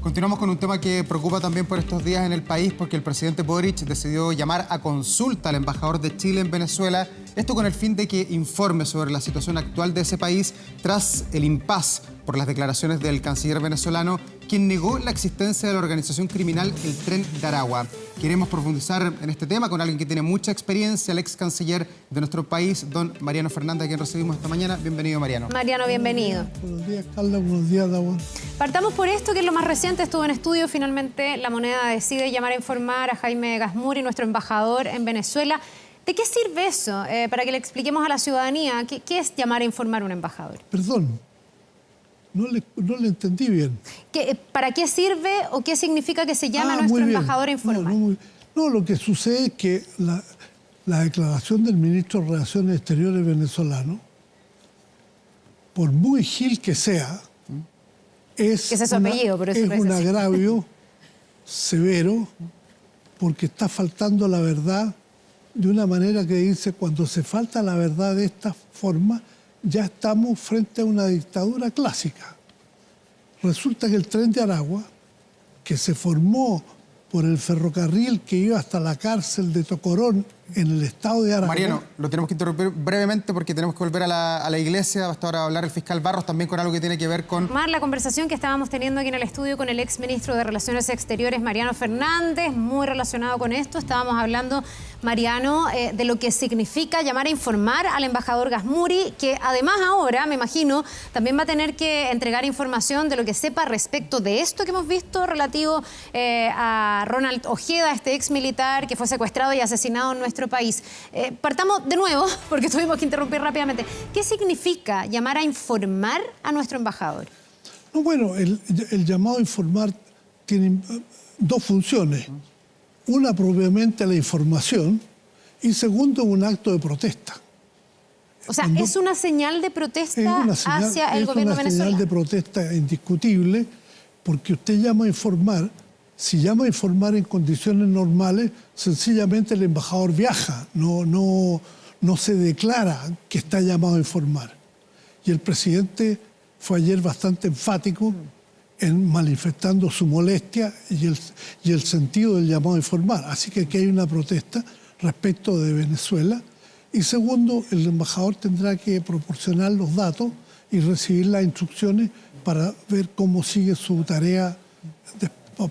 Continuamos con un tema que preocupa también por estos días en el país, porque el presidente Boric decidió llamar a consulta al embajador de Chile en Venezuela, esto con el fin de que informe sobre la situación actual de ese país tras el impasse por las declaraciones del canciller venezolano, quien negó la existencia de la organización criminal El Tren de Aragua. Queremos profundizar en este tema con alguien que tiene mucha experiencia, el ex canciller de nuestro país, don Mariano Fernández, a quien recibimos esta mañana. Bienvenido, Mariano. Mariano, bienvenido. Buenos días, Carla. Buenos días, Dawán. Partamos por esto, que es lo más reciente. Estuvo en estudio. Finalmente, La Moneda decide llamar a informar a Jaime Gazmuri, nuestro embajador en Venezuela. ¿De qué sirve eso? Para que le expliquemos a la ciudadanía, ¿qué es llamar a informar a un embajador? Perdón, no le entendí bien. ¿Para qué sirve o qué significa que se llame a nuestro embajador a informar? No, lo que sucede es que la declaración del ministro de Relaciones Exteriores venezolano, por muy gil que sea, es un agravio severo, porque está faltando la verdad de una manera que dice, cuando se falta la verdad de esta forma, ya estamos frente a una dictadura clásica. Resulta que el Tren de Aragua, que se formó por el ferrocarril que iba hasta la cárcel de Tocorón en el estado de Aragua... Mariano, lo tenemos que interrumpir brevemente porque tenemos que volver a la iglesia. Hasta ahora hablar el fiscal Barros también con algo que tiene que ver con... La conversación que estábamos teniendo aquí en el estudio con el ex ministro de Relaciones Exteriores, Mariano Fernández, muy relacionado con esto. Estábamos hablando, Mariano, de lo que significa llamar a informar al embajador Gazmuri, que además ahora, me imagino, también va a tener que entregar información de lo que sepa respecto de esto que hemos visto relativo a Ronald Ojeda, este ex militar que fue secuestrado y asesinado en nuestro país. Partamos de nuevo, porque tuvimos que interrumpir rápidamente. ¿Qué significa llamar a informar a nuestro embajador? No, bueno, el llamado a informar tiene dos funciones. Una, propiamente la información, y segundo, un acto de protesta. O sea, ¿es una señal de protesta hacia el gobierno venezolano? Es una señal de protesta indiscutible, porque usted llama a informar. Si llama a informar en condiciones normales, sencillamente el embajador viaja, no se declara que está llamado a informar. Y el presidente fue ayer bastante enfático en manifestando su molestia y el sentido del llamado a informar. Así que aquí hay una protesta respecto de Venezuela. Y segundo, el embajador tendrá que proporcionar los datos y recibir las instrucciones para ver cómo sigue su tarea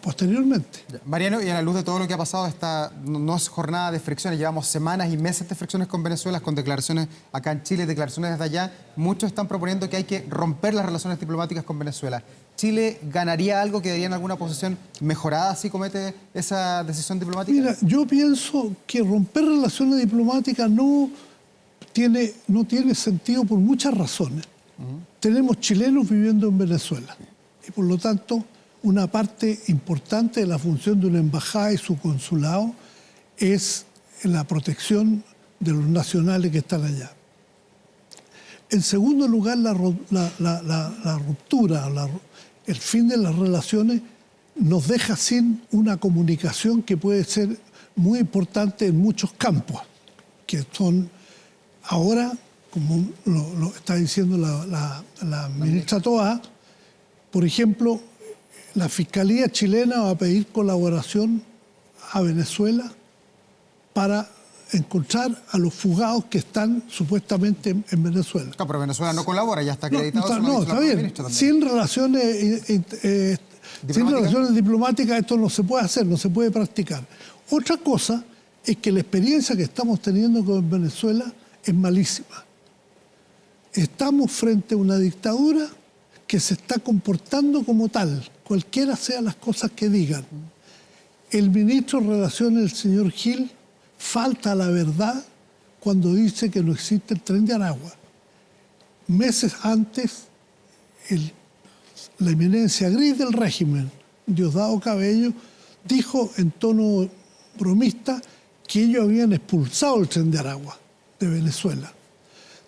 posteriormente. Mariano, y a la luz de todo lo que ha pasado, esta no es jornada de fricciones, llevamos semanas y meses de fricciones con Venezuela, con declaraciones acá en Chile, declaraciones desde allá. Muchos están proponiendo que hay que romper las relaciones diplomáticas con Venezuela. ¿Chile ganaría algo, quedaría en alguna posición mejorada si comete esa decisión diplomática? Mira, yo pienso que romper relaciones diplomáticas no tiene sentido por muchas razones. Tenemos chilenos viviendo en Venezuela y por lo tanto una parte importante de la función de una embajada y su consulado es la protección de los nacionales que están allá. En segundo lugar, la ruptura, el fin de las relaciones nos deja sin una comunicación que puede ser muy importante en muchos campos, que son ahora, como lo está diciendo la ministra Toá, por ejemplo, la Fiscalía chilena va a pedir colaboración a Venezuela para encontrar a los fugados que están supuestamente en Venezuela. No, pero Venezuela no colabora, ya está acreditado. No, está bien. Sin relaciones diplomáticas esto no se puede hacer, no se puede practicar. Otra cosa es que la experiencia que estamos teniendo con Venezuela es malísima. Estamos frente a una dictadura que se está comportando como tal, cualquiera sean las cosas que digan. El ministro de Relaciones, el señor Gil, falta a la verdad cuando dice que no existe el Tren de Aragua. Meses antes, la eminencia gris del régimen, Diosdado Cabello, dijo en tono bromista que ellos habían expulsado el Tren de Aragua de Venezuela.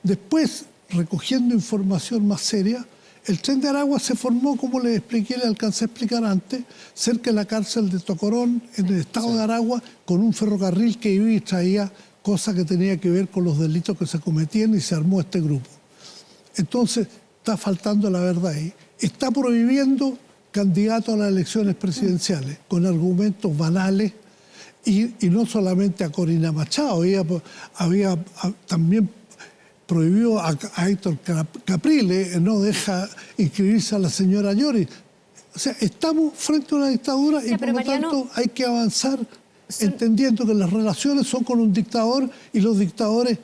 Después, recogiendo información más seria, el Tren de Aragua se formó, como le alcancé a explicar antes, cerca de la cárcel de Tocorón, en el estado de Aragua, con un ferrocarril que iba y traía cosas que tenía que ver con los delitos que se cometían y se armó este grupo. Entonces, está faltando la verdad ahí. Está prohibiendo candidato a las elecciones presidenciales con argumentos banales y no solamente a Corina Machado, había también prohibió a Héctor Capriles, no deja inscribirse a la señora Llori. O sea, estamos frente a una dictadura y por lo tanto hay que avanzar entendiendo que las relaciones son con un dictador y los dictadores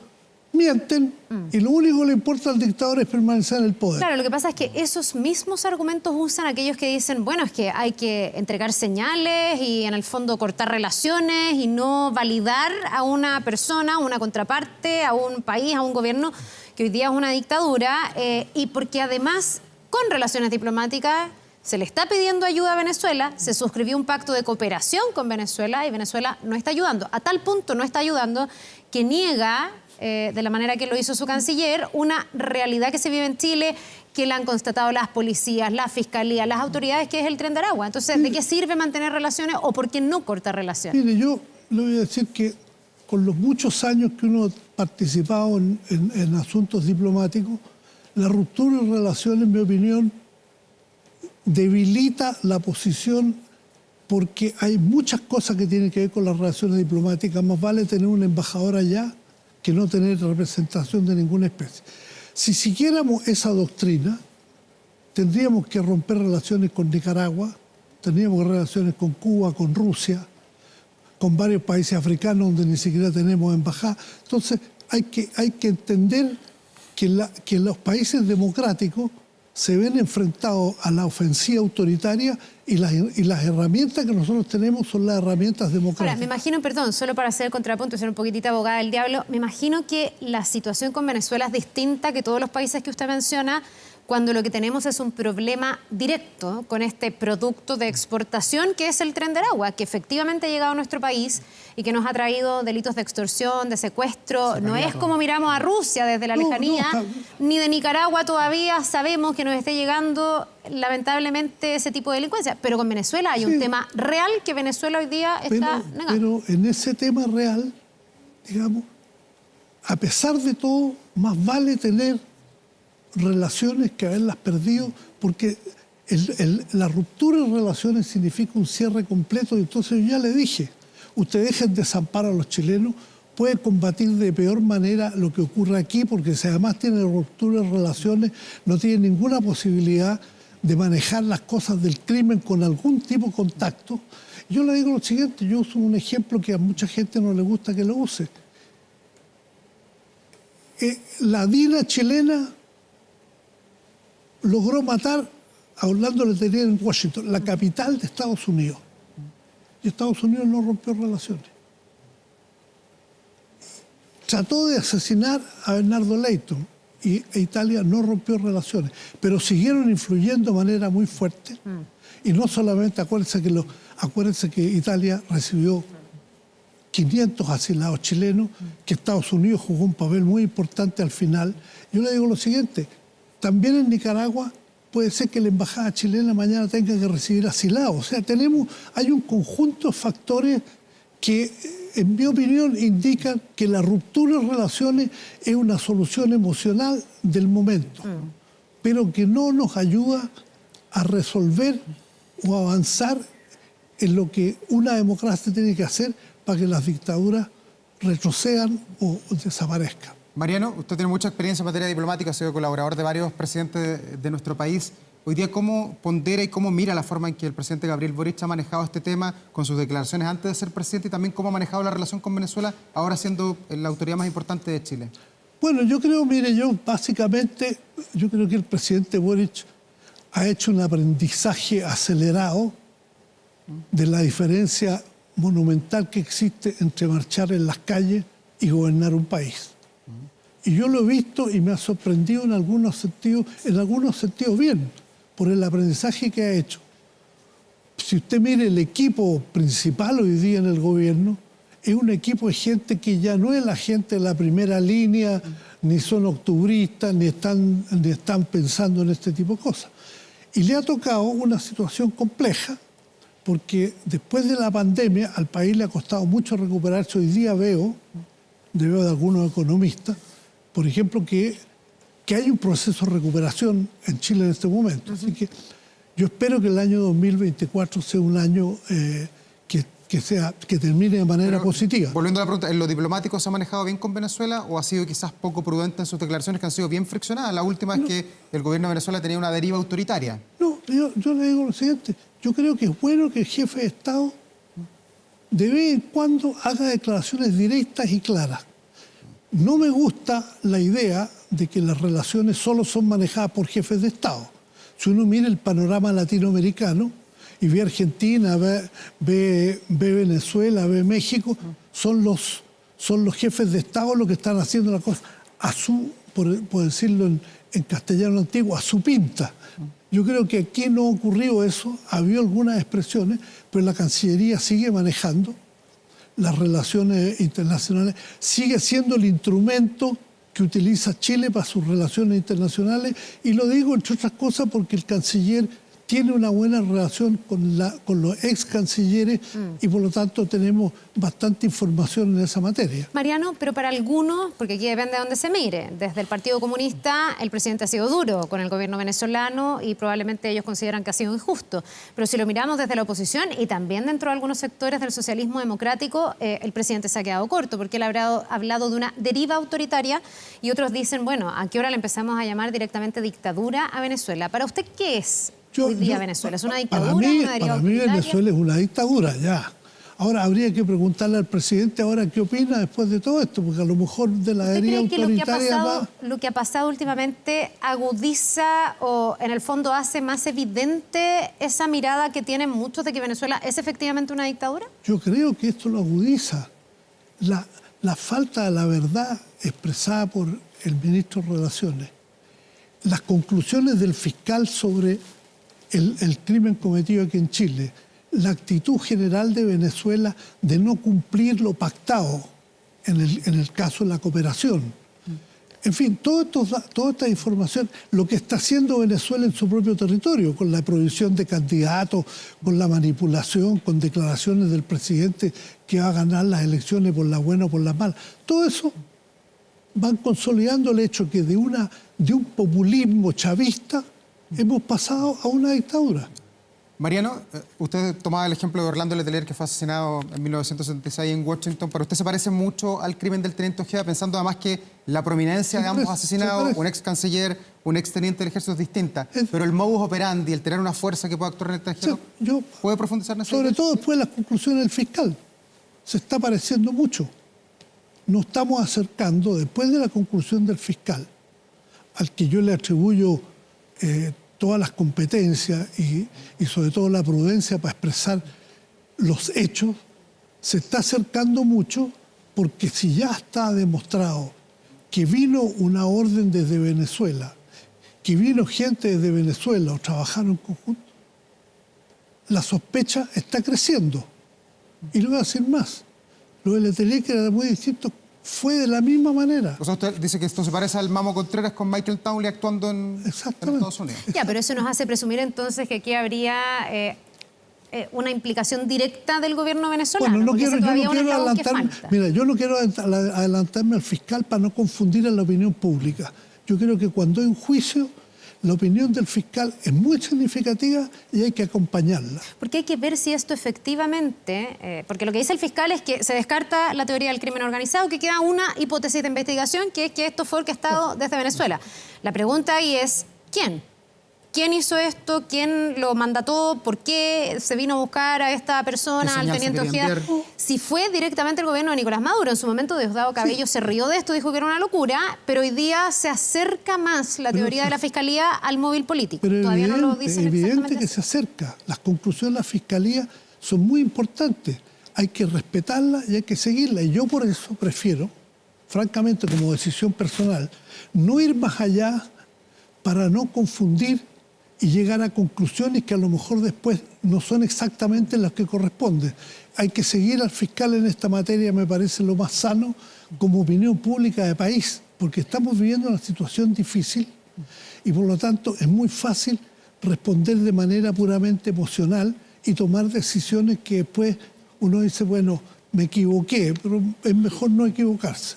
mienten y lo único que le importa al dictador es permanecer en el poder. Claro, lo que pasa es que esos mismos argumentos usan aquellos que dicen, bueno, es que hay que entregar señales y en el fondo cortar relaciones y no validar a una persona, a una contraparte, a un país, a un gobierno que hoy día es una dictadura y porque además con relaciones diplomáticas se le está pidiendo ayuda a Venezuela, se suscribió un pacto de cooperación con Venezuela y Venezuela no está ayudando. A tal punto no está ayudando que niega, de la manera que lo hizo su canciller, una realidad que se vive en Chile, que la han constatado las policías, la fiscalía, las autoridades, que es el Tren de Aragua. Entonces, ¿de qué sirve mantener relaciones o por qué no cortar relaciones? Mire, yo le voy a decir que con los muchos años que uno ha participado en asuntos diplomáticos, la ruptura de relaciones, en mi opinión, debilita la posición porque hay muchas cosas que tienen que ver con las relaciones diplomáticas. Más vale tener un embajador allá que no tener representación de ninguna especie. Si siguiéramos esa doctrina, tendríamos que romper relaciones con Nicaragua, tendríamos relaciones con Cuba, con Rusia, con varios países africanos donde ni siquiera tenemos embajada. Entonces hay que entender que los países democráticos se ven enfrentados a la ofensiva autoritaria y las herramientas que nosotros tenemos son las herramientas democráticas. Ahora, me imagino, perdón, solo para hacer el contrapunto y ser un poquitito abogada del diablo, me imagino que la situación con Venezuela es distinta que todos los países que usted menciona, cuando lo que tenemos es un problema directo con este producto de exportación que es el Tren de Aragua, que efectivamente ha llegado a nuestro país y que nos ha traído delitos de extorsión, de secuestro. No es como miramos a Rusia desde la lejanía, ni de Nicaragua todavía sabemos que nos esté llegando lamentablemente ese tipo de delincuencia. Pero con Venezuela hay un tema real que Venezuela hoy día está negando. Pero en ese tema real, digamos, a pesar de todo, más vale tener relaciones que haberlas perdido, porque la ruptura de relaciones significa un cierre completo. Y entonces yo ya le dije, usted dejen desamparo a los chilenos, puede combatir de peor manera lo que ocurre aquí, porque si además tiene ruptura de relaciones, no tiene ninguna posibilidad de manejar las cosas del crimen con algún tipo de contacto. Yo le digo lo siguiente, yo uso un ejemplo que a mucha gente no le gusta que lo use. La DINA chilena logró matar a Orlando Letelier en Washington, la capital de Estados Unidos. Y Estados Unidos no rompió relaciones. Trató de asesinar a Bernardo Leighton e Italia no rompió relaciones, pero siguieron influyendo de manera muy fuerte. Y no solamente, acuérdense que Italia recibió 500 asilados chilenos, que Estados Unidos jugó un papel muy importante al final. Yo le digo lo siguiente, también en Nicaragua puede ser que la embajada chilena mañana tenga que recibir asilados. O sea, hay un conjunto de factores que, en mi opinión, indican que la ruptura de relaciones es una solución emocional del momento, pero que no nos ayuda a resolver o avanzar en lo que una democracia tiene que hacer para que las dictaduras retrocedan o desaparezcan. Mariano, usted tiene mucha experiencia en materia diplomática, ha sido colaborador de varios presidentes de nuestro país. Hoy día, ¿cómo pondera y cómo mira la forma en que el presidente Gabriel Boric ha manejado este tema con sus declaraciones antes de ser presidente y también cómo ha manejado la relación con Venezuela, ahora siendo la autoridad más importante de Chile? Bueno, yo creo que el presidente Boric ha hecho un aprendizaje acelerado de la diferencia monumental que existe entre marchar en las calles y gobernar un país. Y yo lo he visto y me ha sorprendido en algunos sentidos bien, por el aprendizaje que ha hecho. Si usted mire el equipo principal hoy día en el gobierno, es un equipo de gente que ya no es la gente de la primera línea, ni son octubristas, ni están pensando en este tipo de cosas. Y le ha tocado una situación compleja, porque después de la pandemia al país le ha costado mucho recuperarse. Hoy día veo de algunos economistas, por ejemplo, que hay un proceso de recuperación en Chile en este momento. Así que Yo espero que el año 2024 sea un año que termine de manera positiva. Volviendo a la pregunta, ¿en lo diplomático se ha manejado bien con Venezuela o ha sido quizás poco prudente en sus declaraciones que han sido bien friccionadas? La última es que el gobierno de Venezuela tenía una deriva autoritaria. No, yo le digo lo siguiente. Yo creo que es bueno que el jefe de Estado de vez en cuando haga declaraciones directas y claras. No me gusta la idea de que las relaciones solo son manejadas por jefes de Estado. Si uno mira el panorama latinoamericano y ve Argentina, ve Venezuela, ve México, son los jefes de Estado los que están haciendo la cosa a su, por decirlo en castellano antiguo, a su pinta. Yo creo que aquí no ocurrió eso, había algunas expresiones, pero la Cancillería sigue manejando las relaciones internacionales, sigue siendo el instrumento que utiliza Chile para sus relaciones internacionales, y lo digo entre otras cosas porque el canciller tiene una buena relación con los ex cancilleres y por lo tanto tenemos bastante información en esa materia. Mariano, pero para algunos, porque aquí depende de dónde se mire, desde el Partido Comunista el presidente ha sido duro con el gobierno venezolano y probablemente ellos consideran que ha sido injusto. Pero si lo miramos desde la oposición y también dentro de algunos sectores del socialismo democrático, el presidente se ha quedado corto porque él ha hablado de una deriva autoritaria y otros dicen, bueno, ¿a qué hora le empezamos a llamar directamente dictadura a Venezuela? ¿Para usted qué es hoy día Venezuela? ¿Es una dictadura? Para mí, ¿Una deriva autoritaria? Venezuela es una dictadura, ya. Ahora habría que preguntarle al presidente ahora qué opina después de todo esto, porque a lo mejor de la deriva autoritaria lo que ha pasado últimamente agudiza o en el fondo hace más evidente esa mirada que tienen muchos de que Venezuela es efectivamente una dictadura? Yo creo que esto lo agudiza. La falta de la verdad expresada por el ministro de Relaciones, las conclusiones del fiscal sobre el crimen cometido aquí en Chile, la actitud general de Venezuela de no cumplir lo pactado en el caso de la cooperación. En fin, toda esta información, lo que está haciendo Venezuela en su propio territorio, con la prohibición de candidatos, con la manipulación, con declaraciones del presidente que va a ganar las elecciones por la buena o por la mala, todo eso van consolidando el hecho que de un populismo chavista hemos pasado a una dictadura. Mariano, usted tomaba el ejemplo de Orlando Letelier, que fue asesinado en 1976 en Washington. ¿Para usted se parece mucho al crimen del teniente Ojeda, pensando además que la prominencia de ambos asesinados, un ex canciller, un ex teniente del ejército es distinta, pero el modus operandi, el tener una fuerza que pueda actuar en el extranjero, ¿puede profundizar en eso? Sobre todo después de las conclusiones del fiscal. Se está pareciendo mucho. Nos estamos acercando, después de la conclusión del fiscal, al que yo le atribuyo todas las competencias y sobre todo la prudencia para expresar los hechos, se está acercando mucho porque si ya está demostrado que vino una orden desde Venezuela, que vino gente desde Venezuela o trabajaron en conjunto, la sospecha está creciendo. Y le voy a decir más, lo de Letelier, que era muy distinto, fue de la misma manera. O sea, usted dice que esto se parece al Mamo Contreras con Michael Townley actuando en Estados Unidos. Ya, pero eso nos hace presumir entonces que aquí habría una implicación directa del gobierno venezolano. Bueno, yo no quiero adelantarme al fiscal para no confundir a la opinión pública. Yo creo que cuando hay un juicio, la opinión del fiscal es muy significativa y hay que acompañarla. Porque hay que ver si esto efectivamente, porque lo que dice el fiscal es que se descarta la teoría del crimen organizado, que queda una hipótesis de investigación, que es que esto fue orquestado desde Venezuela. La pregunta ahí es, ¿quién? ¿Quién hizo esto? ¿Quién lo mandató? ¿Por qué se vino a buscar a esta persona, al teniente Ojeda? Si fue directamente el gobierno de Nicolás Maduro. En su momento Diosdado Cabello se rió de esto, dijo que era una locura, pero hoy día se acerca más la teoría de la Fiscalía al móvil político. Pero todavía no lo dicen evidente exactamente que así. se acerca. Las conclusiones de la Fiscalía son muy importantes. Hay que respetarlas y hay que seguirlas. Y yo por eso prefiero, francamente como decisión personal, no ir más allá para no confundir y llegar a conclusiones que a lo mejor después no son exactamente las que corresponden. Hay que seguir al fiscal en esta materia, me parece lo más sano como opinión pública de país, porque estamos viviendo una situación difícil y por lo tanto es muy fácil responder de manera puramente emocional y tomar decisiones que después uno dice, bueno, me equivoqué, pero es mejor no equivocarse.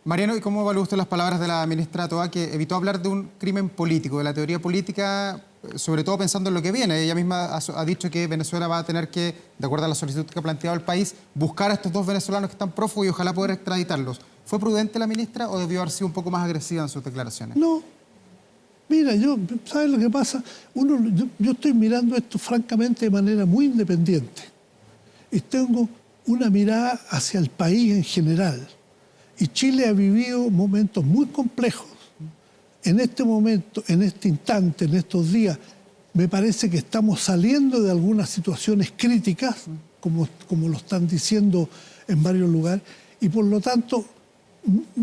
Mariano, ¿y cómo evalúa usted las palabras de la ministra Toá, que evitó hablar de un crimen político, de la teoría política sobre todo pensando en lo que viene. Ella misma ha dicho que Venezuela va a tener que, de acuerdo a la solicitud que ha planteado el país, buscar a estos 2 venezolanos que están prófugos y ojalá poder extraditarlos. ¿Fue prudente la ministra o debió haber sido un poco más agresiva en sus declaraciones? No. Mira, ¿sabes lo que pasa? Yo estoy mirando esto francamente de manera muy independiente. Y tengo una mirada hacia el país en general. Y Chile ha vivido momentos muy complejos. En este momento, en este instante, en estos días, me parece que estamos saliendo de algunas situaciones críticas, como lo están diciendo en varios lugares, y por lo tanto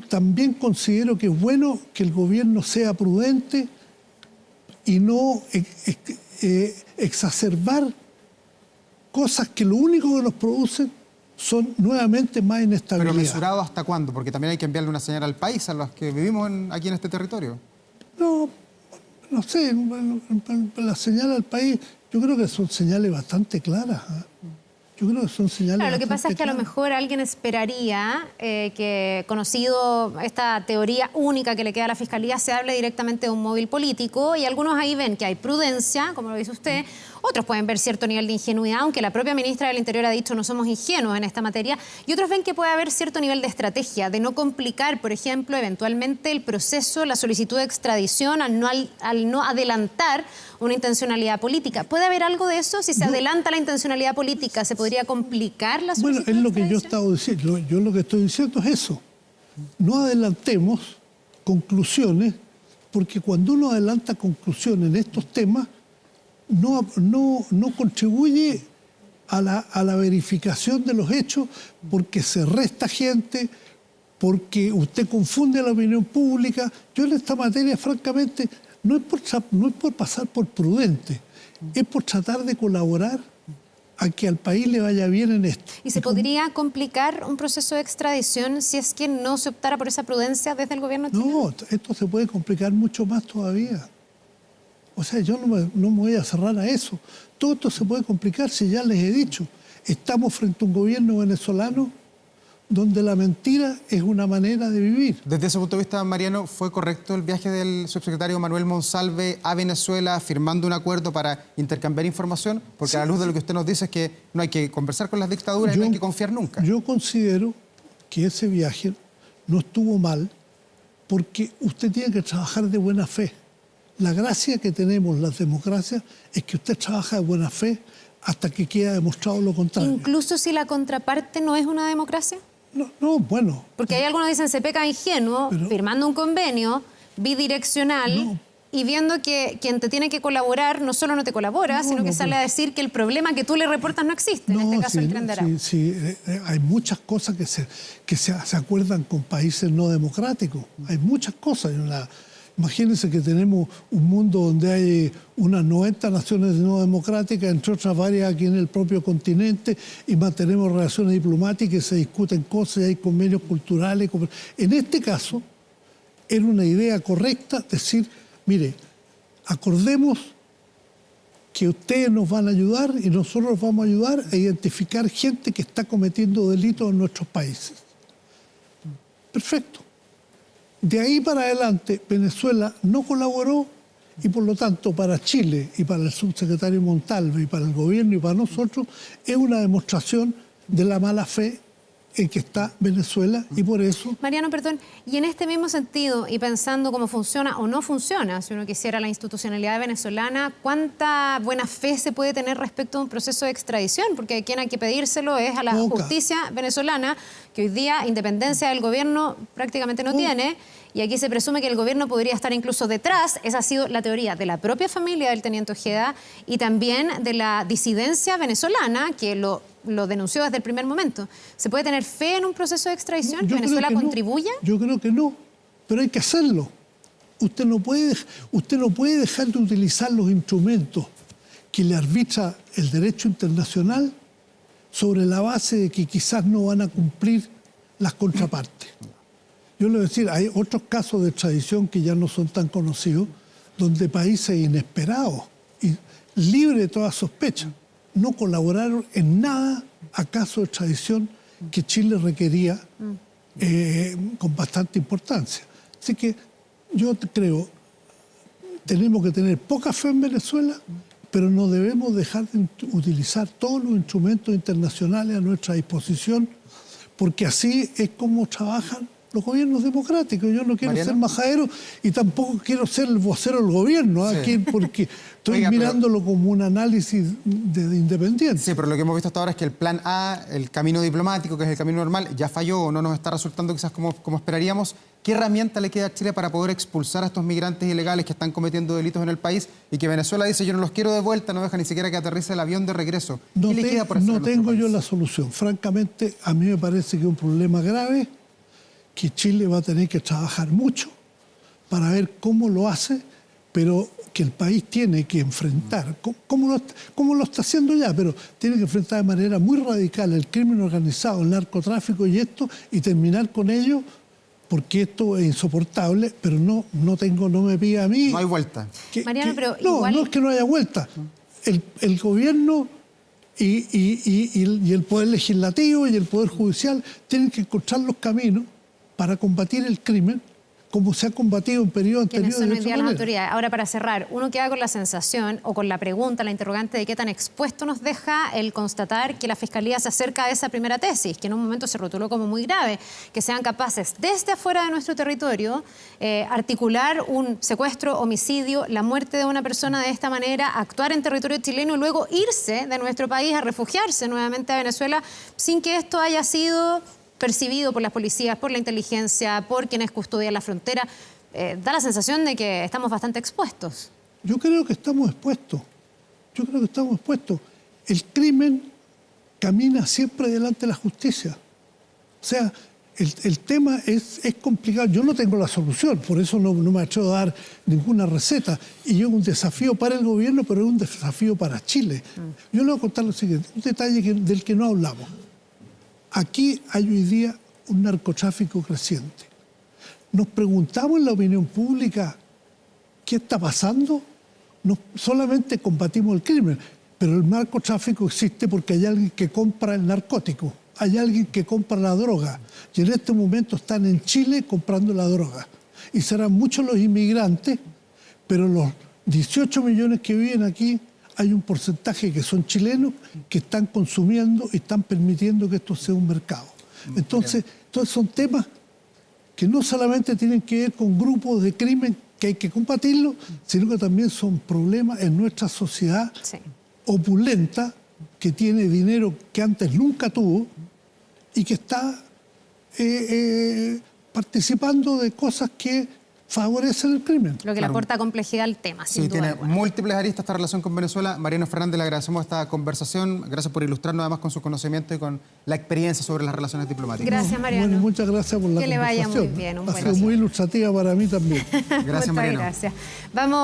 también considero que es bueno que el gobierno sea prudente y no exacerbar cosas que lo único que nos producen son nuevamente más inestabilidad. ¿Pero mesurado hasta cuándo? Porque también hay que enviarle una señal al país, a los que vivimos aquí en este territorio. No sé, la señal al país, yo creo que son señales bastante claras. Yo creo que son señales. Claro, lo que pasa es que a lo mejor alguien esperaría que, conocido esta teoría única que le queda a la Fiscalía, se hable directamente de un móvil político, y algunos ahí ven que hay prudencia, como lo dice usted, otros pueden ver cierto nivel de ingenuidad, aunque la propia ministra del Interior ha dicho no somos ingenuos en esta materia, y otros ven que puede haber cierto nivel de estrategia, de no complicar, por ejemplo, eventualmente el proceso, la solicitud de extradición, al no adelantar una intencionalidad política. ¿Puede haber algo de eso? Si se adelanta la intencionalidad política, ¿se podría complicar la solicitud? Bueno, es lo que yo he estado diciendo. Yo lo que estoy diciendo es eso. No adelantemos conclusiones, porque cuando uno adelanta conclusiones en estos temas, no contribuye a la verificación de los hechos, porque se resta gente, porque usted confunde a la opinión pública. Yo en esta materia, francamente, no es por pasar por prudente, es por tratar de colaborar a que al país le vaya bien en esto. ¿Y se podría complicar un proceso de extradición si es que no se optara por esa prudencia desde el gobierno chileno? No, esto se puede complicar mucho más todavía. O sea, yo no me voy a cerrar a eso. Todo esto se puede complicar, si ya les he dicho. Estamos frente a un gobierno venezolano donde la mentira es una manera de vivir. Desde ese punto de vista, Mariano, ¿fue correcto el viaje del subsecretario Manuel Monsalve a Venezuela firmando un acuerdo para intercambiar información? Porque sí, a la luz de lo que usted nos dice es que no hay que conversar con las dictaduras y no hay que confiar nunca. Yo considero que ese viaje no estuvo mal, porque usted tiene que trabajar de buena fe. La gracia que tenemos las democracias es que usted trabaja de buena fe hasta que queda demostrado lo contrario. ¿Incluso si la contraparte no es una democracia? No, bueno. Porque hay algunos que dicen se peca ingenuo, firmando un convenio bidireccional y viendo que quien te tiene que colaborar no solo no te colabora, sino que sale a decir que el problema que tú le reportas no existe, en este caso el Tren de Arauco. Sí, hay muchas cosas que se acuerdan con países no democráticos. Hay muchas cosas. Imagínense que tenemos un mundo donde hay unas 90 naciones no democráticas, entre otras varias aquí en el propio continente, y mantenemos relaciones diplomáticas, se discuten cosas, y hay convenios culturales. En este caso, era una idea correcta decir, mire, acordemos que ustedes nos van a ayudar y nosotros vamos a ayudar a identificar gente que está cometiendo delitos en nuestros países. Perfecto. De ahí para adelante, Venezuela no colaboró y, por lo tanto, para Chile y para el subsecretario Montalve y para el gobierno y para nosotros, es una demostración de la mala fe en que está Venezuela y por eso... Mariano, perdón, y en este mismo sentido, y pensando cómo funciona o no funciona, si uno quisiera la institucionalidad venezolana, ¿cuánta buena fe se puede tener respecto a un proceso de extradición? Porque a quien hay que pedírselo es a la justicia venezolana, que hoy día independencia del gobierno prácticamente no tiene, y aquí se presume que el gobierno podría estar incluso detrás. Esa ha sido la teoría de la propia familia del teniente Ojeda y también de la disidencia venezolana, que lo denunció desde el primer momento. ¿Se puede tener fe en un proceso de extradición? ¿Que Venezuela contribuya? Yo creo que no, pero hay que hacerlo. Usted no puede dejar de utilizar los instrumentos que le arbitra el derecho internacional sobre la base de que quizás no van a cumplir las contrapartes. Yo le voy a decir, hay otros casos de extradición que ya no son tan conocidos, donde países inesperados y libres de toda sospecha no colaboraron en nada a casos de extradición que Chile requería con bastante importancia. Así que yo creo tenemos que tener poca fe en Venezuela, pero no debemos dejar de utilizar todos los instrumentos internacionales a nuestra disposición, porque así es como trabajan los gobiernos democráticos. Yo no quiero Mariano, ser majadero y tampoco quiero ser el vocero del gobierno, sí, aquí, porque estoy Oiga, mirándolo como un análisis de independiente. Sí, pero lo que hemos visto hasta ahora es que el plan A, el camino diplomático, que es el camino normal, ya falló o no nos está resultando quizás como esperaríamos. ¿Qué herramienta le queda a Chile para poder expulsar a estos migrantes ilegales que están cometiendo delitos en el país y que Venezuela dice yo no los quiero de vuelta, no deja ni siquiera que aterrice el avión de regreso? No, ¿Qué le queda por hacer no a nuestro tengo yo país? la solución. Francamente, a mí me parece que es un problema grave, que Chile va a tener que trabajar mucho para ver cómo lo hace, pero que el país tiene que enfrentar, como lo está haciendo ya, pero tiene que enfrentar de manera muy radical el crimen organizado, el narcotráfico y terminar con ello, porque esto es insoportable, pero no me pida a mí... No hay vuelta. Mariano, pero no, igual... no es que no haya vuelta. El gobierno y el poder legislativo y el poder judicial tienen que encontrar los caminos para combatir el crimen como se ha combatido en periodos anteriores. ¿Quiénes son hoy día las autoridades? Ahora, para cerrar, uno queda con la sensación o con la pregunta, la interrogante de qué tan expuesto nos deja el constatar que la Fiscalía se acerca a esa primera tesis, que en un momento se rotuló como muy grave, que sean capaces desde afuera de nuestro territorio articular un secuestro, homicidio, la muerte de una persona de esta manera, actuar en territorio chileno y luego irse de nuestro país a refugiarse nuevamente a Venezuela sin que esto haya sido percibido por las policías, por la inteligencia, por quienes custodian la frontera. Da la sensación de que estamos bastante expuestos. Yo creo que estamos expuestos. El crimen camina siempre delante de la justicia. O sea, el tema es complicado. Yo no tengo la solución, por eso no me atrevo a dar ninguna receta. Y es un desafío para el gobierno, pero es un desafío para Chile. Yo le voy a contar lo siguiente, un detalle del que no hablamos. Aquí hay hoy día un narcotráfico creciente. Nos preguntamos en la opinión pública qué está pasando. No solamente combatimos el crimen, pero el narcotráfico existe porque hay alguien que compra el narcótico, hay alguien que compra la droga. Y en este momento están en Chile comprando la droga. Y serán muchos los inmigrantes, pero los 18 millones que viven aquí, hay un porcentaje que son chilenos que están consumiendo y están permitiendo que esto sea un mercado. Entonces son temas que no solamente tienen que ver con grupos de crimen que hay que combatirlos, sino que también son problemas en nuestra sociedad opulenta, que tiene dinero que antes nunca tuvo y que está participando de cosas que favorecen el crimen. Lo que le aporta complejidad al tema, sin Sí, duda tiene alguna. múltiples aristas esta relación con Venezuela. Mariano Fernández, le agradecemos esta conversación. Gracias por ilustrarnos además con su conocimiento y con la experiencia sobre las relaciones diplomáticas. Gracias, Mariano. Bueno, muchas gracias por la Que le conversación. vaya muy bien. Un Ha buen sido día. muy ilustrativa para mí también. Gracias, Muchas Mariano. gracias. Vamos